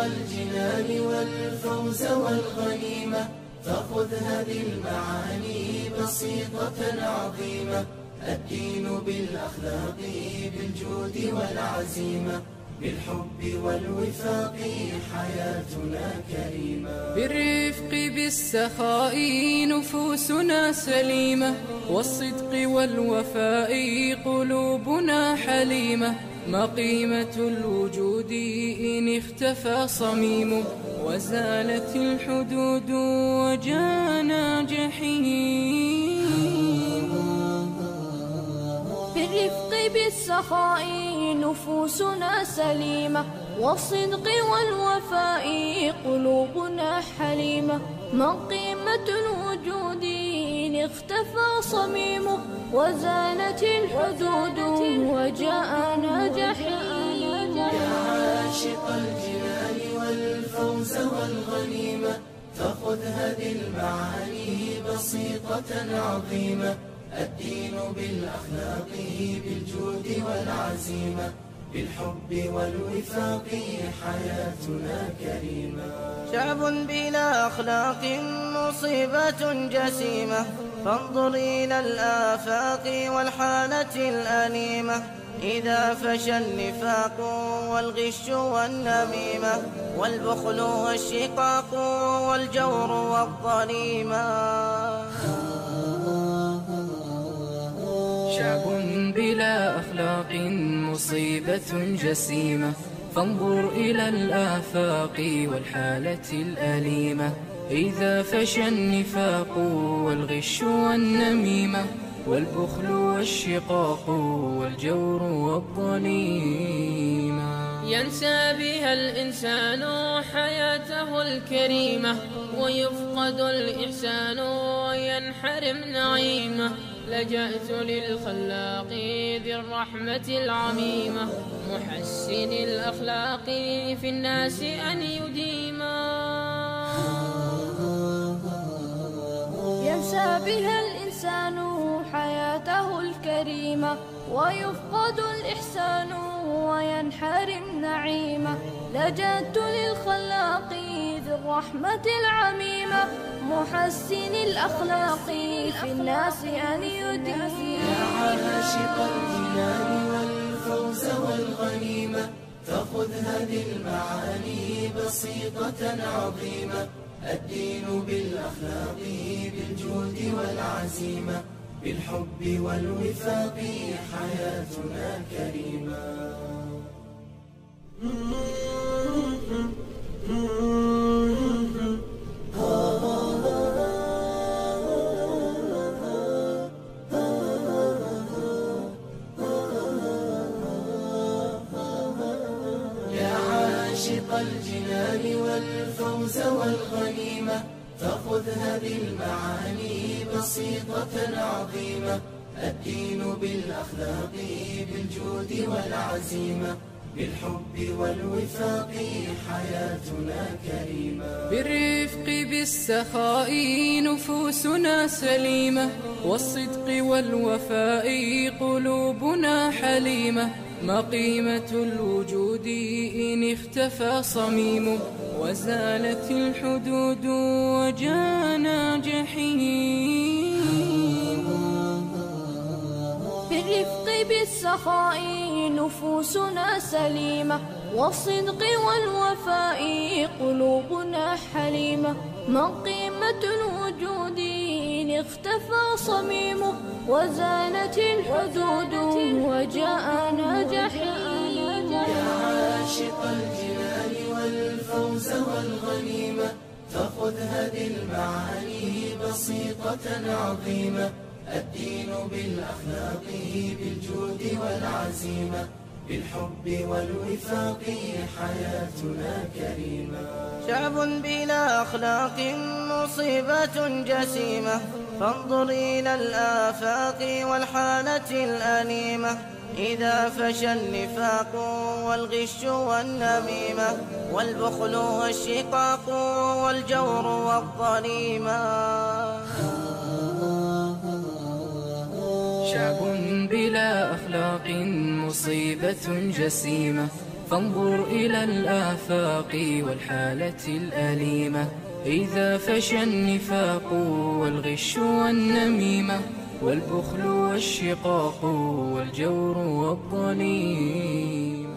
الجنان والفوز والغنيمة، فخذ هذه المعاني بسيطة عظيمة. الدين بالأخلاق بالجود والعزيمة، بالحب والوفاق حياتنا كريمة. بالرفق بالسخاء نفوسنا سليمة، والصدق والوفاء قلوبنا حليمة. ما قيمة الوجود إن اختفى صميمه، وزالت الحدود وجانا جحيم. بالرفق بالسخاء نفوسنا سليمة، والصدق والوفاء قلوبنا حليمة. ما قيمة الوجود إن اختفى صميمه، وزالت الحدود وجاءنا جحيم. يا عاشق الجنان والفوز والغنيمة، فخذ هذه المعاني بسيطة عظيمة. الدين بالأخلاق بالجود والعزيمة، بالحب والوفاق حياتنا كريمة. شعب بلا أخلاق مصيبة جسيمة، فانظر إلى الآفاق والحالة الأليمة. إذا فشى النفاق والغش والنميمة، والبخل والشقاق والجور والظليمة. شعب بلا أخلاق مصيبة جسيمة، فانظر إلى الآفاق والحالة الأليمة. إذا فشى النفاق والغش والنميمة، والبخل والشقاق والجور والظليمة. ينسى بها الإنسان حياته الكريمة، ويفقد الإحسان وينحرم نعيمه. لجأت للخلاق ذي الرحمة العميمة، محسن الأخلاق في الناس أن يديما. ينسى بها الإنسان حياته الكريمة، ويفقد الإحسان وينحرم نعيمة. لجأت للخلاق ذي الرحمة العميمة، محسن الأخلاق في الناس أن يديما. يا عاشق الجنان والفوز والغنيمة، فخذ هذه المعاني بسيطة عظيمة. الدين بالأخلاق بالجود والعزيمة، بالحب والوفاق حياتنا كريمة. يا عاشق الجنان والفوز والغنيمة، فخذ هذه المعاني بسيطة عظيمة. الدين بالأخلاق بالجود والعزيمة، بالحب والوفاق حياتنا كريمة. بالرفق بالسخاء نفوسنا سليمة، والصدق والوفاء قلوبنا حليمة. ما قيمة الوجود إن اختفى صميمه، وزالت الحدود وجانا جحيم. بالرفق بالسخاء نفوسنا سليمة، والصدق والوفاء قلوبنا حليمة. ما قيمة الوجود إن اختفى صميمه، وزالت الحدود وجاءنا جحيم. يا عاشق الجنان والفوز والغنيمة، فخذ هذه المعاني بسيطة عظيمة. الدين بالأخلاق بالجود والعزيمة، بالحب والوفاق حياتنا كريمة. شعب بلا أخلاق مصيبة جسيمة، فانظر إلى الآفاق والحالة الأليمة. إذا فشى النفاق والغش والنميمة، والبخل والشقاق والجور والظليمة. شعب بلا أخلاق مصيبة جسيمة، فانظر إلى الآفاق والحالة الأليمة، إذا فشى النفاق والغش والنميمة والبخل والشقاق والجور والظليم.